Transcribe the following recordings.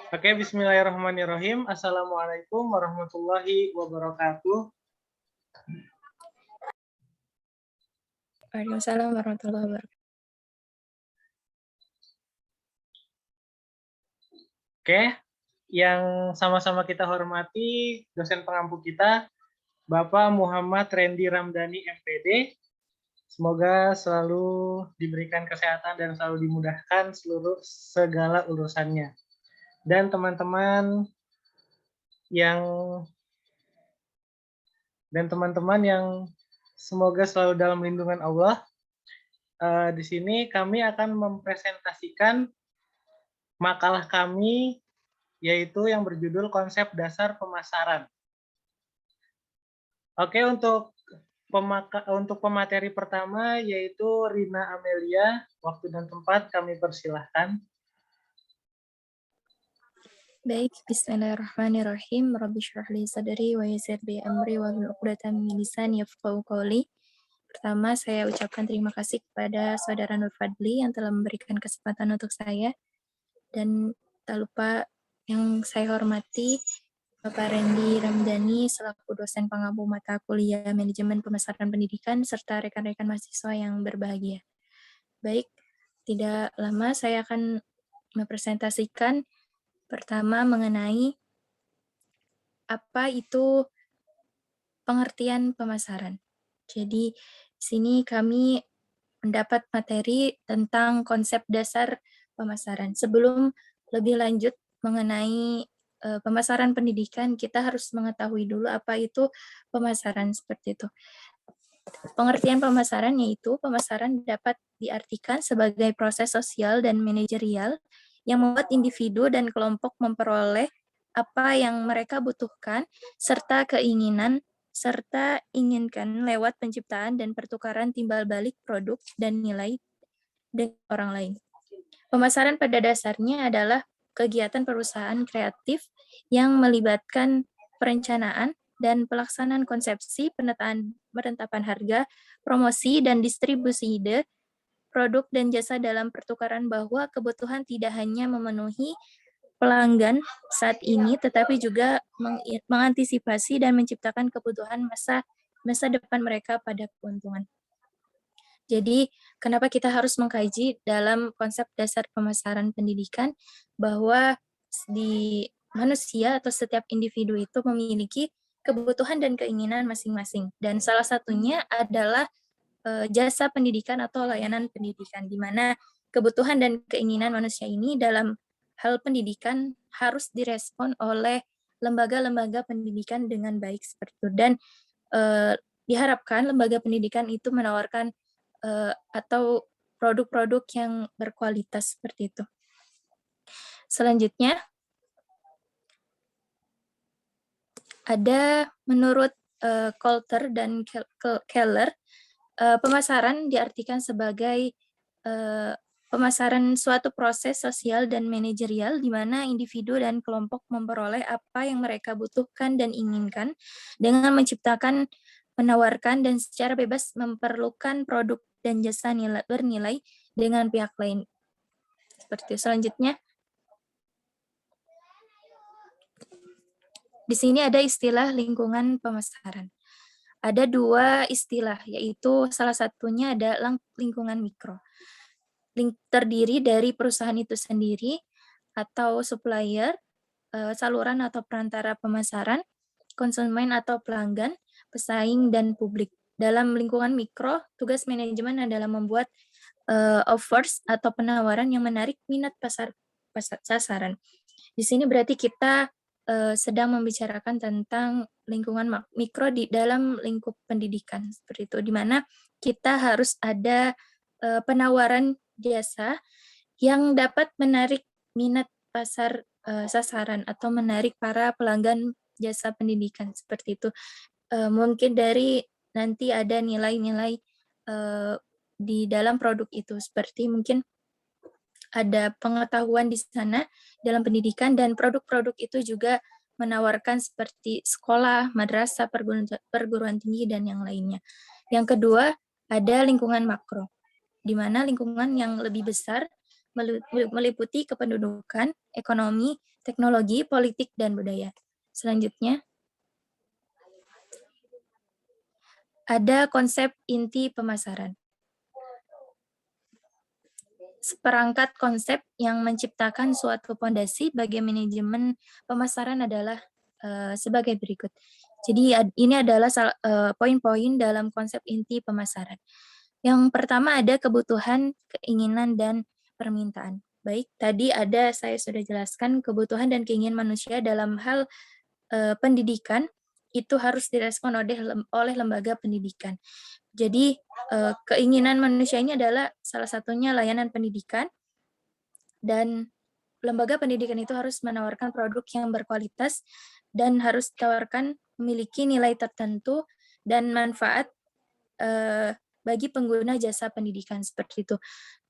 Oke, bismillahirrahmanirrahim. Assalamualaikum warahmatullahi wabarakatuh. Waalaikumsalam warahmatullahi wabarakatuh. Oke, yang sama-sama kita hormati dosen pengampu kita, Bapak Muhammad Randy Ramdhani, MPD. Semoga selalu diberikan kesehatan dan selalu dimudahkan segala urusannya. Dan teman-teman yang semoga selalu dalam lindungan Allah. Di sini kami akan mempresentasikan makalah kami, yaitu yang berjudul Konsep Dasar Pemasaran. Oke, untuk pemateri pertama, yaitu Rina Amelia. Waktu dan tempat kami persilahkan. Baik, bismillahirrahmanirrahim. Rabbi syrah li sadri wa yassir li amri wahlul 'uqdatam min lisani yafqahu qawli. Pertama, saya ucapkan terima kasih kepada Saudara Nur Fadli yang telah memberikan kesempatan untuk saya. Dan tak lupa yang saya hormati Bapak Randy Ramdhani selaku dosen pengampu mata kuliah Manajemen Pemasaran Pendidikan serta rekan-rekan mahasiswa yang berbahagia. Baik, tidak lama saya akan mempresentasikan pertama mengenai apa itu pengertian pemasaran. Jadi, di sini kami mendapat materi tentang konsep dasar pemasaran. Sebelum lebih lanjut mengenai pemasaran pendidikan, kita harus mengetahui dulu apa itu pemasaran seperti itu. Pengertian pemasaran yaitu pemasaran dapat diartikan sebagai proses sosial dan manajerial yang membuat individu dan kelompok memperoleh apa yang mereka butuhkan serta inginkan lewat penciptaan dan pertukaran timbal balik produk dan nilai dengan orang lain. Pemasaran pada dasarnya adalah kegiatan perusahaan kreatif yang melibatkan perencanaan dan pelaksanaan konsepsi, penetapan harga, promosi, dan distribusi ide, produk dan jasa dalam pertukaran bahwa kebutuhan tidak hanya memenuhi pelanggan saat ini, tetapi juga mengantisipasi dan menciptakan kebutuhan masa depan mereka pada keuntungan. Jadi, kenapa kita harus mengkaji dalam konsep dasar pemasaran pendidikan bahwa di manusia atau setiap individu itu memiliki kebutuhan dan keinginan masing-masing. Dan salah satunya adalah jasa pendidikan atau layanan pendidikan, di mana kebutuhan dan keinginan manusia ini dalam hal pendidikan harus direspon oleh lembaga-lembaga pendidikan dengan baik seperti itu. Dan diharapkan lembaga pendidikan itu menawarkan atau produk-produk yang berkualitas seperti itu. Selanjutnya, ada menurut Coulter dan Keller, pemasaran diartikan sebagai pemasaran suatu proses sosial dan manajerial di mana individu dan kelompok memperoleh apa yang mereka butuhkan dan inginkan dengan menciptakan, menawarkan, dan secara bebas memperlukan produk dan jasa bernilai dengan pihak lain. Seperti selanjutnya, di sini ada istilah lingkungan pemasaran. Ada dua istilah, yaitu salah satunya ada lingkungan mikro. Terdiri dari perusahaan itu sendiri, atau supplier, saluran atau perantara pemasaran, konsumen atau pelanggan, pesaing, dan publik. Dalam lingkungan mikro, tugas manajemen adalah membuat offers atau penawaran yang menarik minat pasar sasaran. Di sini berarti kita sedang membicarakan tentang lingkungan mikro di dalam lingkup pendidikan seperti itu, di mana kita harus ada penawaran jasa yang dapat menarik minat pasar sasaran atau menarik para pelanggan jasa pendidikan seperti itu. Mungkin dari nanti ada nilai-nilai di dalam produk itu, seperti mungkin ada pengetahuan di sana dalam pendidikan, dan produk-produk itu juga menawarkan seperti sekolah, madrasah, perguruan tinggi, dan yang lainnya. Yang kedua, ada lingkungan makro, di mana lingkungan yang lebih besar meliputi kependudukan, ekonomi, teknologi, politik, dan budaya. Selanjutnya, ada konsep inti pemasaran. Seperangkat konsep yang menciptakan suatu fondasi bagi manajemen pemasaran adalah sebagai berikut. Jadi ini adalah poin-poin dalam konsep inti pemasaran. Yang pertama ada kebutuhan, keinginan, dan permintaan. Baik, tadi saya sudah jelaskan kebutuhan dan keinginan manusia dalam hal pendidikan itu harus direspon oleh lembaga pendidikan. Jadi keinginan manusia ini adalah salah satunya layanan pendidikan, dan lembaga pendidikan itu harus menawarkan produk yang berkualitas dan harus ditawarkan memiliki nilai tertentu dan manfaat bagi pengguna jasa pendidikan seperti itu.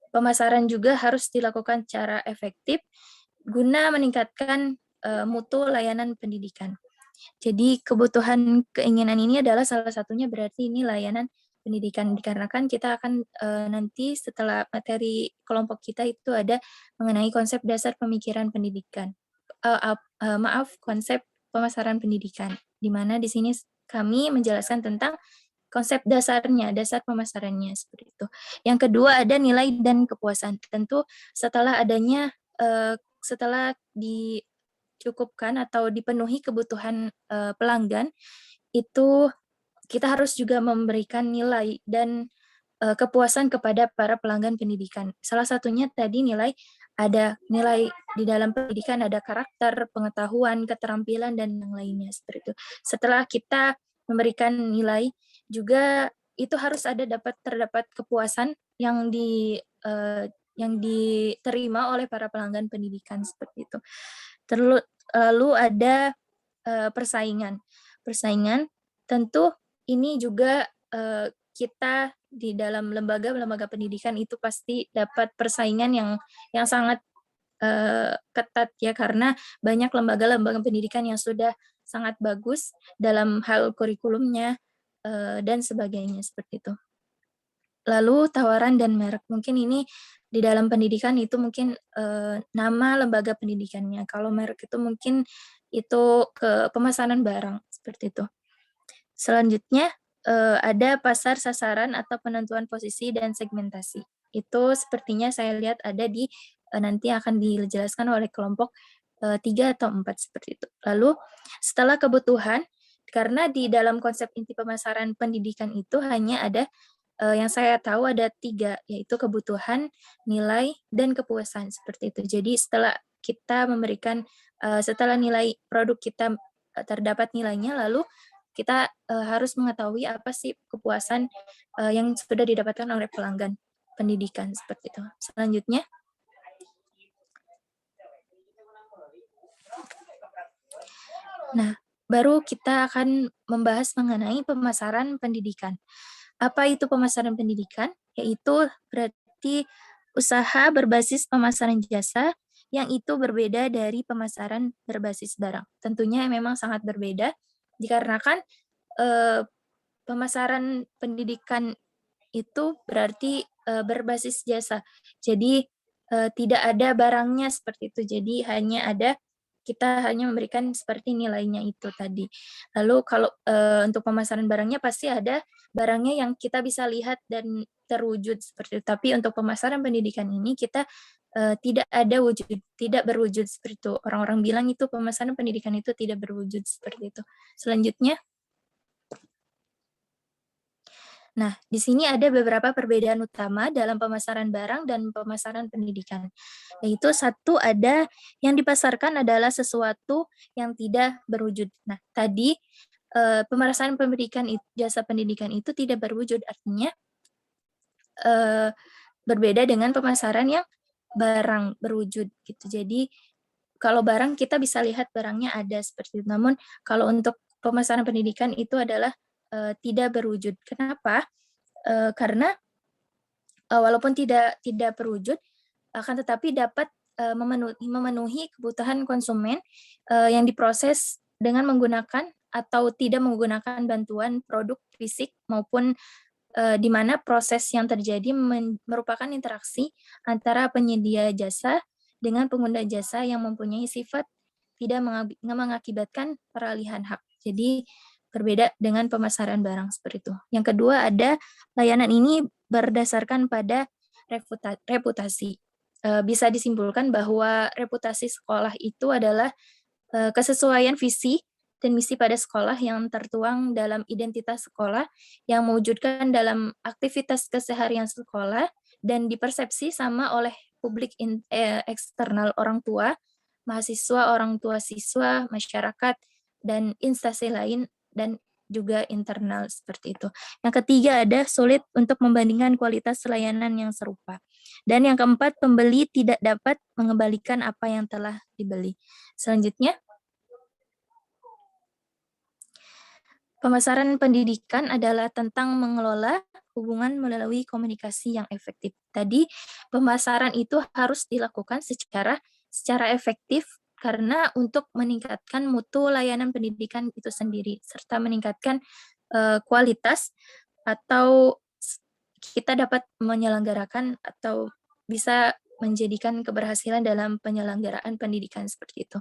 Pemasaran juga harus dilakukan secara efektif guna meningkatkan mutu layanan pendidikan. Jadi kebutuhan keinginan ini adalah salah satunya berarti ini layanan pendidikan, dikarenakan kita akan nanti setelah materi kelompok kita itu ada mengenai konsep dasar pemikiran pendidikan. Konsep pemasaran pendidikan, di mana di sini kami menjelaskan tentang konsep dasarnya, dasar pemasarannya seperti itu. Yang kedua ada nilai dan kepuasan. Tentu setelah dicukupkan atau dipenuhi kebutuhan pelanggan, itu kita harus juga memberikan nilai dan kepuasan kepada para pelanggan pendidikan. Salah satunya tadi ada nilai di dalam pendidikan, ada karakter, pengetahuan, keterampilan, dan yang lainnya seperti itu. Setelah kita memberikan nilai, juga itu harus terdapat kepuasan yang diterima oleh para pelanggan pendidikan seperti itu. Lalu ada persaingan. Persaingan tentu ini juga kita di dalam lembaga pendidikan itu pasti dapat persaingan yang sangat ketat ya, karena banyak lembaga pendidikan yang sudah sangat bagus dalam hal kurikulumnya dan sebagainya seperti itu. Lalu tawaran dan merek, mungkin ini di dalam pendidikan itu mungkin nama lembaga pendidikannya. Kalau merek itu mungkin itu ke pemasaran barang seperti itu. Selanjutnya ada pasar sasaran atau penentuan posisi dan segmentasi. Itu sepertinya saya lihat ada di nanti akan dijelaskan oleh kelompok 3 atau 4 seperti itu. Lalu setelah kebutuhan, karena di dalam konsep inti pemasaran pendidikan itu hanya ada yang saya tahu ada 3, yaitu kebutuhan, nilai, dan kepuasan seperti itu. Jadi setelah kita memberikan setelah nilai produk kita terdapat nilainya, lalu kita harus mengetahui apa sih kepuasan yang sudah didapatkan oleh pelanggan pendidikan seperti itu. Selanjutnya, nah, baru kita akan membahas mengenai pemasaran pendidikan. Apa itu pemasaran pendidikan? Yaitu berarti usaha berbasis pemasaran jasa yang itu berbeda dari pemasaran berbasis barang. Tentunya memang sangat berbeda, dikarenakan pemasaran pendidikan itu berarti berbasis jasa. Jadi tidak ada barangnya seperti itu. Jadi kita hanya memberikan seperti nilainya itu tadi. Lalu kalau untuk pemasaran barangnya pasti ada barangnya yang kita bisa lihat dan terwujud seperti itu. Tapi untuk pemasaran pendidikan ini kita tidak berwujud seperti itu. Orang-orang bilang itu pemasaran pendidikan itu tidak berwujud seperti itu. Selanjutnya, nah, di sini ada beberapa perbedaan utama dalam pemasaran barang dan pemasaran pendidikan. Yaitu satu, ada yang dipasarkan adalah sesuatu yang tidak berwujud. Nah, tadi pemasaran jasa pendidikan itu tidak berwujud, artinya berbeda dengan pemasaran yang barang berwujud gitu. Jadi kalau barang kita bisa lihat barangnya ada seperti itu. Namun kalau untuk pemasaran pendidikan itu adalah tidak berwujud. Kenapa? Karena walaupun tidak berwujud, akan tetapi dapat memenuhi kebutuhan konsumen yang diproses dengan menggunakan atau tidak menggunakan bantuan produk fisik maupun di mana proses yang terjadi merupakan interaksi antara penyedia jasa dengan pengguna jasa yang mempunyai sifat tidak mengakibatkan peralihan hak. Jadi berbeda dengan pemasaran barang seperti itu. Yang kedua ada layanan ini berdasarkan pada reputasi. Bisa disimpulkan bahwa reputasi sekolah itu adalah kesesuaian visi dan misi pada sekolah yang tertuang dalam identitas sekolah yang mewujudkan dalam aktivitas keseharian sekolah dan dipersepsi sama oleh publik eksternal orang tua, mahasiswa, orang tua siswa, masyarakat, dan instansi lain, dan juga internal seperti itu. Yang ketiga ada sulit untuk membandingkan kualitas layanan yang serupa. Dan yang keempat, pembeli tidak dapat mengembalikan apa yang telah dibeli. Selanjutnya, pemasaran pendidikan adalah tentang mengelola hubungan melalui komunikasi yang efektif. Tadi, pemasaran itu harus dilakukan secara efektif karena untuk meningkatkan mutu layanan pendidikan itu sendiri, serta meningkatkan kualitas atau kita dapat menyelenggarakan atau bisa menjadikan keberhasilan dalam penyelenggaraan pendidikan seperti itu.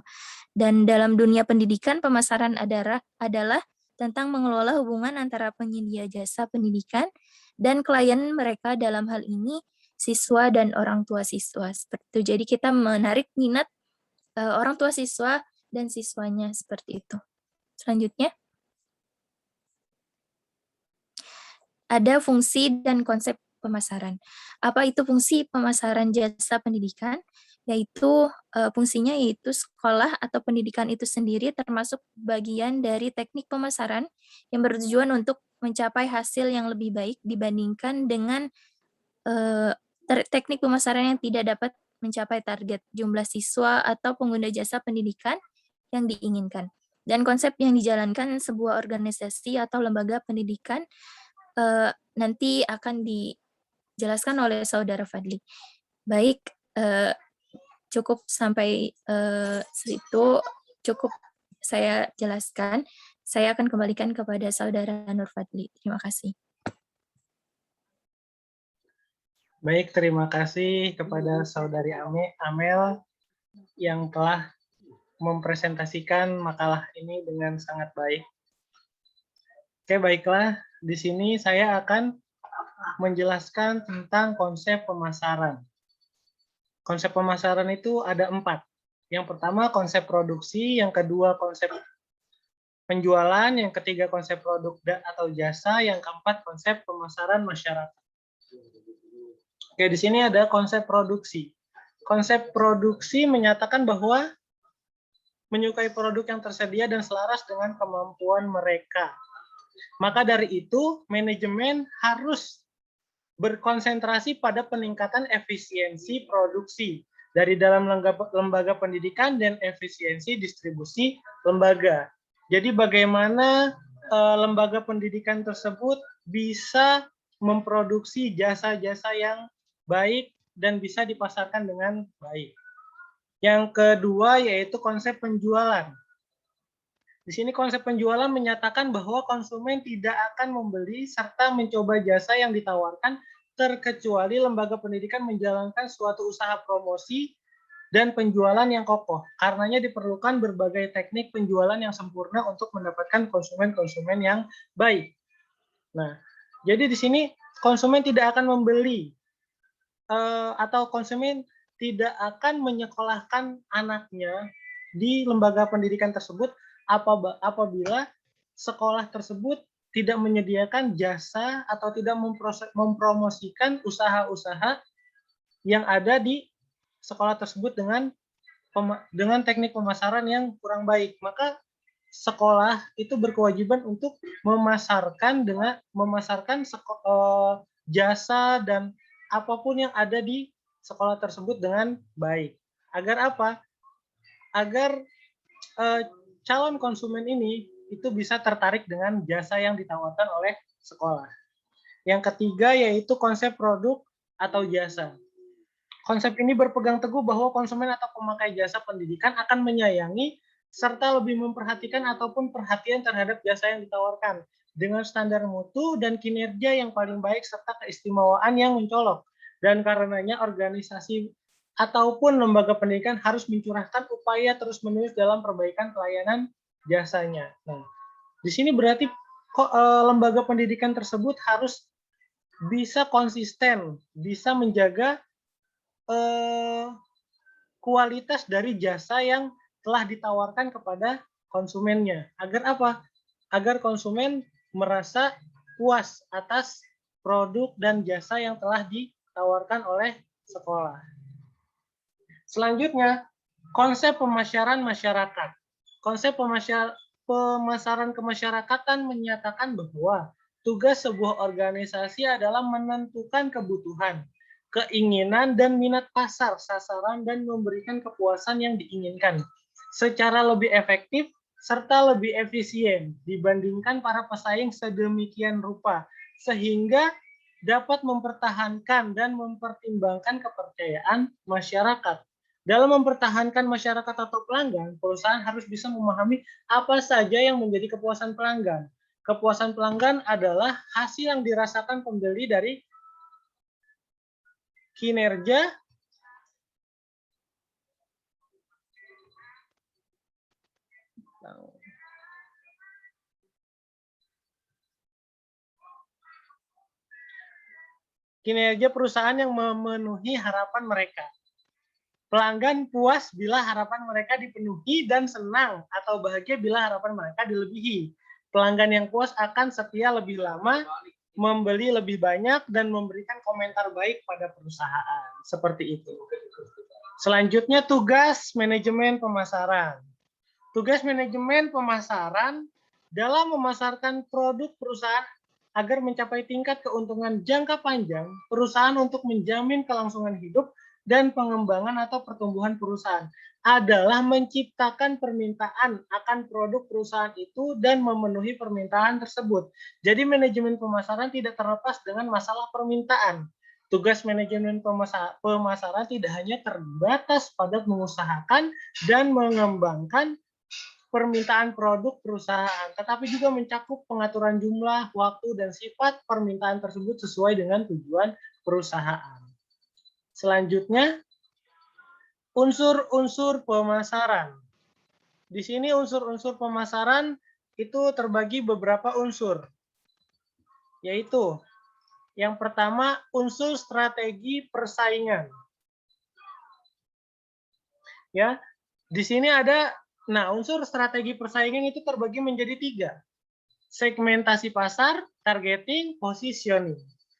Dan dalam dunia pendidikan, pemasaran adalah tentang mengelola hubungan antara penyedia jasa pendidikan dan klien mereka, dalam hal ini siswa dan orang tua siswa. Seperti itu. Jadi kita menarik minat orang tua siswa dan siswanya seperti itu. Selanjutnya, ada fungsi dan konsep pemasaran. Apa itu fungsi pemasaran jasa pendidikan? Yaitu fungsinya yaitu sekolah atau pendidikan itu sendiri termasuk bagian dari teknik pemasaran yang bertujuan untuk mencapai hasil yang lebih baik dibandingkan dengan teknik pemasaran yang tidak dapat mencapai target jumlah siswa atau pengguna jasa pendidikan yang diinginkan. Dan konsep yang dijalankan sebuah organisasi atau lembaga pendidikan nanti akan dijelaskan oleh Saudara Fadli. Baik, cukup sampai situ, cukup saya jelaskan. Saya akan kembalikan kepada Saudara Nur Fadli. Terima kasih. Baik, terima kasih kepada Saudari Amel yang telah mempresentasikan makalah ini dengan sangat baik. Oke, baiklah. Di sini saya akan menjelaskan tentang konsep pemasaran. Konsep pemasaran itu ada 4. Yang pertama konsep produksi, yang kedua konsep penjualan, yang ketiga konsep produk atau jasa, yang keempat konsep pemasaran masyarakat. Oke, di sini ada konsep produksi. Konsep produksi menyatakan bahwa menyukai produk yang tersedia dan selaras dengan kemampuan mereka. Maka dari itu, manajemen harus berkonsentrasi pada peningkatan efisiensi produksi dari dalam lembaga pendidikan dan efisiensi distribusi lembaga. Jadi bagaimana lembaga pendidikan tersebut bisa memproduksi jasa-jasa yang baik dan bisa dipasarkan dengan baik. Yang kedua yaitu konsep penjualan. Di sini konsep penjualan menyatakan bahwa konsumen tidak akan membeli serta mencoba jasa yang ditawarkan terkecuali lembaga pendidikan menjalankan suatu usaha promosi dan penjualan yang kokoh. Karenanya diperlukan berbagai teknik penjualan yang sempurna untuk mendapatkan konsumen-konsumen yang baik. Nah, jadi di sini konsumen tidak akan membeli atau konsumen tidak akan menyekolahkan anaknya di lembaga pendidikan tersebut apabila sekolah tersebut tidak menyediakan jasa atau tidak mempromosikan usaha-usaha yang ada di sekolah tersebut dengan teknik pemasaran yang kurang baik. Maka sekolah itu berkewajiban untuk memasarkan jasa dan apapun yang ada di sekolah tersebut dengan baik. Agar apa? Agar calon konsumen ini itu bisa tertarik dengan jasa yang ditawarkan oleh sekolah. Yang ketiga yaitu konsep produk atau jasa. Konsep ini berpegang teguh bahwa konsumen atau pemakai jasa pendidikan akan menyayangi serta lebih memperhatikan ataupun perhatian terhadap jasa yang ditawarkan dengan standar mutu dan kinerja yang paling baik serta keistimewaan yang mencolok. Dan karenanya organisasi ataupun lembaga pendidikan harus mencurahkan upaya terus-menerus dalam perbaikan pelayanan jasanya. Nah, di sini berarti lembaga pendidikan tersebut harus bisa konsisten, bisa menjaga kualitas dari jasa yang telah ditawarkan kepada konsumennya. Agar apa? Agar konsumen merasa puas atas produk dan jasa yang telah ditawarkan oleh sekolah. Selanjutnya, konsep pemasaran masyarakat. Konsep pemasaran kemasyarakatan menyatakan bahwa tugas sebuah organisasi adalah menentukan kebutuhan, keinginan, dan minat pasar, sasaran, dan memberikan kepuasan yang diinginkan secara lebih efektif serta lebih efisien dibandingkan para pesaing sedemikian rupa, sehingga dapat mempertahankan dan mempertimbangkan kepercayaan masyarakat. Dalam mempertahankan masyarakat atau pelanggan, perusahaan harus bisa memahami apa saja yang menjadi kepuasan pelanggan. Kepuasan pelanggan adalah hasil yang dirasakan pembeli dari kinerja perusahaan yang memenuhi harapan mereka. Pelanggan puas bila harapan mereka dipenuhi dan senang atau bahagia bila harapan mereka dilebihi. Pelanggan yang puas akan setia lebih lama, membeli lebih banyak, dan memberikan komentar baik pada perusahaan. Seperti itu. Selanjutnya, tugas manajemen pemasaran. Tugas manajemen pemasaran dalam memasarkan produk perusahaan agar mencapai tingkat keuntungan jangka panjang, perusahaan untuk menjamin kelangsungan hidup dan pengembangan atau pertumbuhan perusahaan adalah menciptakan permintaan akan produk perusahaan itu dan memenuhi permintaan tersebut. Jadi manajemen pemasaran tidak terlepas dengan masalah permintaan. Tugas manajemen pemasaran tidak hanya terbatas pada mengusahakan dan mengembangkan permintaan produk perusahaan, tetapi juga mencakup pengaturan jumlah, waktu, dan sifat permintaan tersebut sesuai dengan tujuan perusahaan. Selanjutnya, unsur-unsur pemasaran. Di sini unsur-unsur pemasaran itu terbagi beberapa unsur, yaitu yang pertama unsur strategi persaingan. Ya, di sini ada, nah unsur strategi persaingan itu terbagi menjadi 3. Segmentasi pasar, targeting, positioning.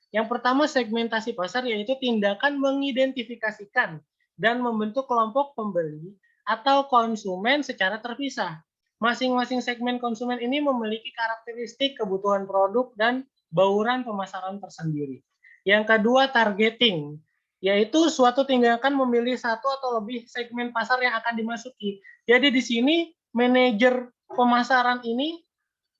Yang pertama segmentasi pasar yaitu tindakan mengidentifikasikan dan membentuk kelompok pembeli atau konsumen secara terpisah. Masing-masing segmen konsumen ini memiliki karakteristik kebutuhan produk dan bauran pemasaran tersendiri. Yang kedua targeting, yaitu suatu tindakan memilih satu atau lebih segmen pasar yang akan dimasuki. Jadi di sini manajer pemasaran ini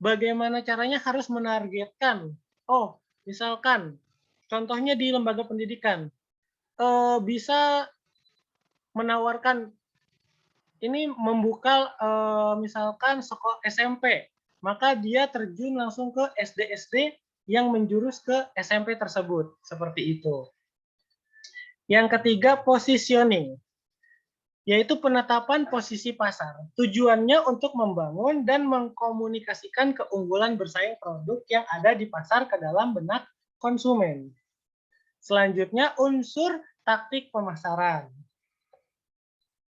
bagaimana caranya harus menargetkan. Oh, misalkan contohnya di lembaga pendidikan bisa menawarkan ini membuka misalkan sekolah SMP, maka dia terjun langsung ke SD-SD yang menjurus ke SMP tersebut, seperti itu. Yang ketiga, positioning, yaitu penetapan posisi pasar. Tujuannya untuk membangun dan mengkomunikasikan keunggulan bersaing produk yang ada di pasar ke dalam benak konsumen. Selanjutnya, unsur taktik pemasaran.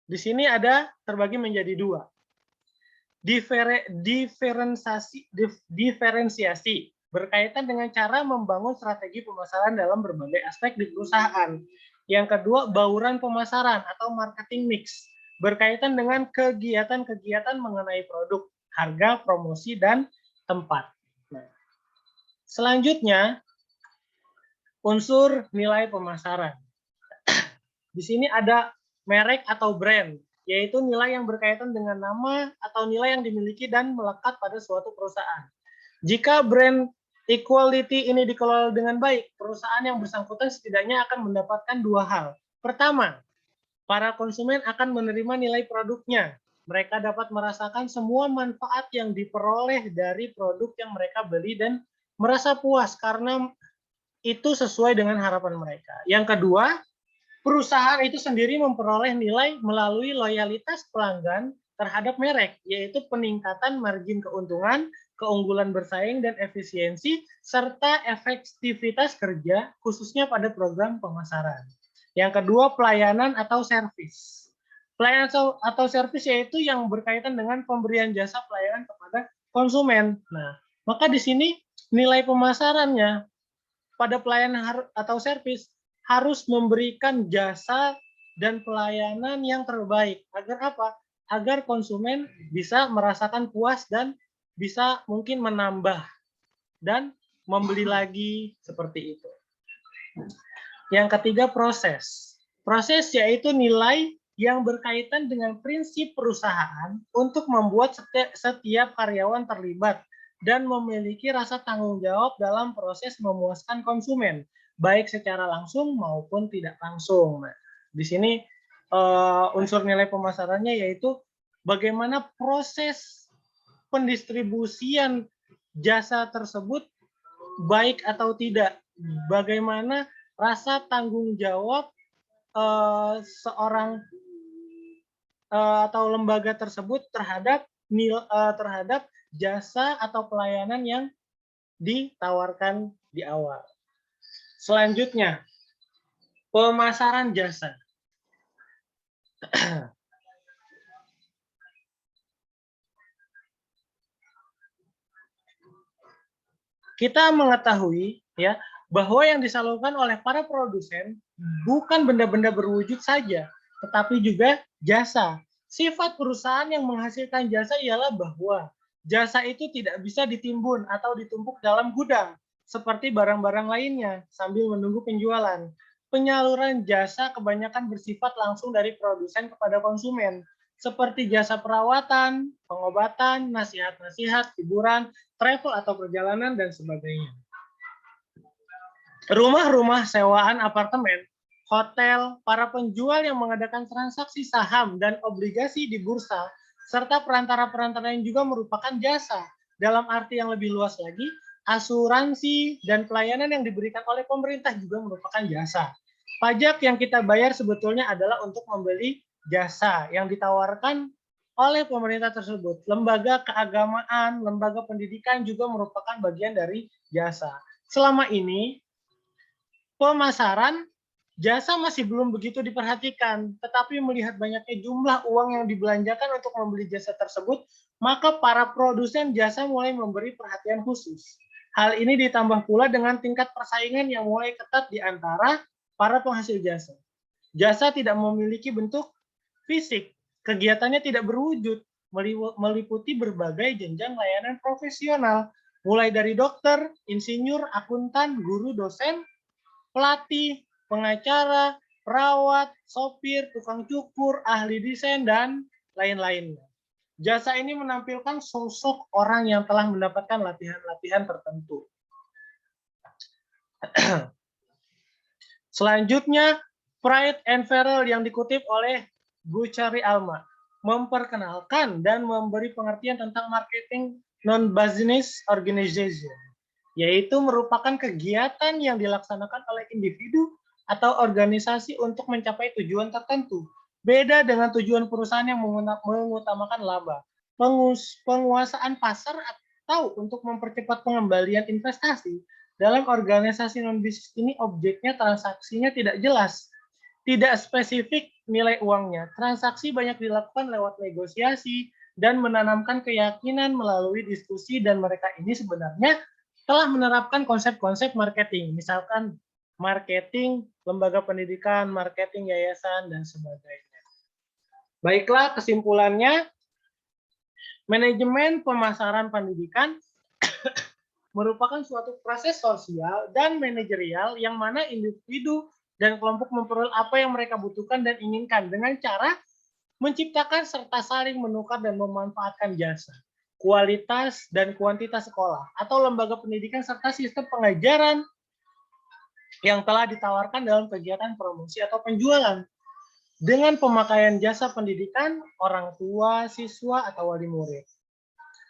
Di sini ada terbagi menjadi 2. Diferensiasi berkaitan dengan cara membangun strategi pemasaran dalam berbagai aspek di perusahaan. Yang kedua, bauran pemasaran atau marketing mix berkaitan dengan kegiatan-kegiatan mengenai produk, harga, promosi, dan tempat. Nah, selanjutnya, unsur nilai pemasaran. Di sini ada merek atau brand, yaitu nilai yang berkaitan dengan nama atau nilai yang dimiliki dan melekat pada suatu perusahaan. Jika brand equality ini dikelola dengan baik, perusahaan yang bersangkutan setidaknya akan mendapatkan 2 hal, Pertama, para konsumen akan menerima nilai produknya. Mereka dapat merasakan semua manfaat yang diperoleh dari produk yang mereka beli dan merasa puas karena itu sesuai dengan harapan mereka. Yang kedua, perusahaan itu sendiri memperoleh nilai melalui loyalitas pelanggan terhadap merek, yaitu peningkatan margin keuntungan, keunggulan bersaing, dan efisiensi, serta efektivitas kerja, khususnya pada program pemasaran. Yang kedua, pelayanan atau servis. Pelayanan atau servis yaitu yang berkaitan dengan pemberian jasa pelayanan kepada konsumen. Nah, maka di sini nilai pemasarannya pada pelayanan atau servis harus memberikan jasa dan pelayanan yang terbaik. Agar apa? Agar konsumen bisa merasakan puas dan bisa mungkin menambah dan membeli lagi seperti itu. Yang ketiga, proses. Proses yaitu nilai yang berkaitan dengan prinsip perusahaan untuk membuat setiap karyawan terlibat dan memiliki rasa tanggung jawab dalam proses memuaskan konsumen, baik secara langsung maupun tidak langsung. Nah, di sini unsur nilai pemasarannya yaitu bagaimana proses pendistribusian jasa tersebut baik atau tidak, bagaimana rasa tanggung jawab seorang atau lembaga tersebut terhadap terhadap jasa atau pelayanan yang ditawarkan di awal. Selanjutnya, pemasaran jasa. Kita mengetahui ya bahwa yang disalurkan oleh para produsen bukan benda-benda berwujud saja, tetapi juga jasa. Sifat perusahaan yang menghasilkan jasa ialah bahwa jasa itu tidak bisa ditimbun atau ditumpuk dalam gudang seperti barang-barang lainnya sambil menunggu penjualan. Penyaluran jasa kebanyakan bersifat langsung dari produsen kepada konsumen, seperti jasa perawatan, pengobatan, nasihat-nasihat, hiburan, travel atau perjalanan, dan sebagainya. Rumah-rumah sewaan apartemen, hotel, para penjual yang mengadakan transaksi saham dan obligasi di bursa, serta perantara-perantara yang juga merupakan jasa. Dalam arti yang lebih luas lagi, asuransi dan pelayanan yang diberikan oleh pemerintah juga merupakan jasa. Pajak yang kita bayar sebetulnya adalah untuk membeli jasa yang ditawarkan oleh pemerintah tersebut. Lembaga keagamaan, lembaga pendidikan juga merupakan bagian dari jasa. Selama ini, pemasaran jasa masih belum begitu diperhatikan, tetapi melihat banyaknya jumlah uang yang dibelanjakan untuk membeli jasa tersebut, maka para produsen jasa mulai memberi perhatian khusus. Hal ini ditambah pula dengan tingkat persaingan yang mulai ketat di antara para penghasil jasa. Jasa tidak memiliki bentuk fisik, kegiatannya tidak berwujud, meliputi berbagai jenjang layanan profesional, mulai dari dokter, insinyur, akuntan, guru, dosen, pelatih, pengacara, perawat, sopir, tukang cukur, ahli desain, dan lain-lainnya. Jasa ini menampilkan sosok orang yang telah mendapatkan latihan-latihan tertentu. Selanjutnya, Pride and Farrell yang dikutip oleh Gucciari Alma memperkenalkan dan memberi pengertian tentang marketing non-business organization, yaitu merupakan kegiatan yang dilaksanakan oleh individu atau organisasi untuk mencapai tujuan tertentu. Beda dengan tujuan perusahaan yang mengutamakan laba, penguasaan pasar atau untuk mempercepat pengembalian investasi. Dalam organisasi non-bisnis ini objeknya transaksinya tidak jelas, tidak spesifik nilai uangnya. Transaksi banyak dilakukan lewat negosiasi dan menanamkan keyakinan melalui diskusi, dan mereka ini sebenarnya telah menerapkan konsep-konsep marketing, misalkan marketing lembaga pendidikan, marketing yayasan, dan sebagainya. Baiklah, kesimpulannya, manajemen pemasaran pendidikan merupakan suatu proses sosial dan manajerial yang mana individu dan kelompok memperoleh apa yang mereka butuhkan dan inginkan dengan cara menciptakan serta saling menukar dan memanfaatkan jasa, kualitas dan kuantitas sekolah atau lembaga pendidikan serta sistem pengajaran yang telah ditawarkan dalam kegiatan promosi atau penjualan dengan pemakaian jasa pendidikan orang tua, siswa, atau wali murid.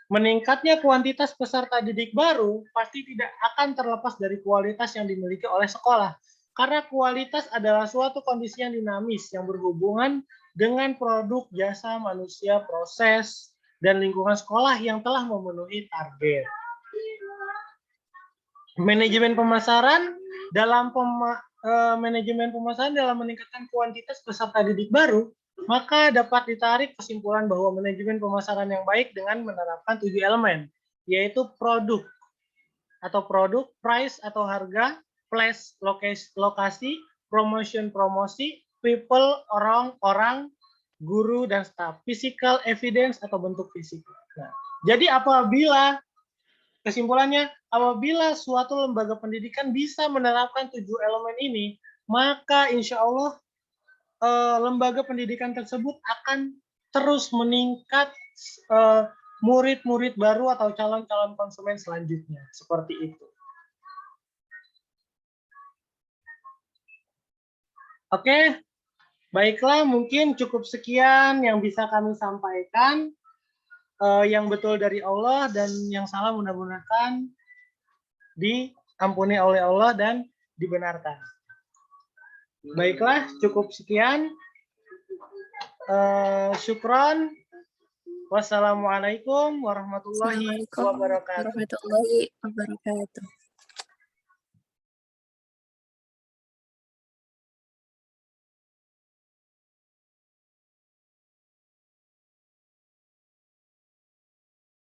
Meningkatnya kuantitas peserta didik baru pasti tidak akan terlepas dari kualitas yang dimiliki oleh sekolah. Karena kualitas adalah suatu kondisi yang dinamis yang berhubungan dengan produk, jasa, manusia, proses, dan lingkungan sekolah yang telah memenuhi target. Manajemen pemasaran dalam meningkatkan kuantitas peserta didik baru, maka dapat ditarik kesimpulan bahwa manajemen pemasaran yang baik dengan menerapkan 7 elemen, yaitu produk atau produk, price atau harga, place lokasi, promotion promosi, people orang, guru dan staff, physical evidence atau bentuk fisik. Nah, jadi kesimpulannya, apabila suatu lembaga pendidikan bisa menerapkan 7 elemen ini, maka insya Allah lembaga pendidikan tersebut akan terus meningkat murid-murid baru atau calon-calon konsumen selanjutnya. Seperti itu. Oke, baiklah, mungkin cukup sekian yang bisa kami sampaikan. Yang betul dari Allah dan yang salah mudah-mudahan diampuni oleh Allah dan dibenarkan. Baiklah, cukup sekian. Syukron. Wassalamualaikum warahmatullahi wabarakatuh.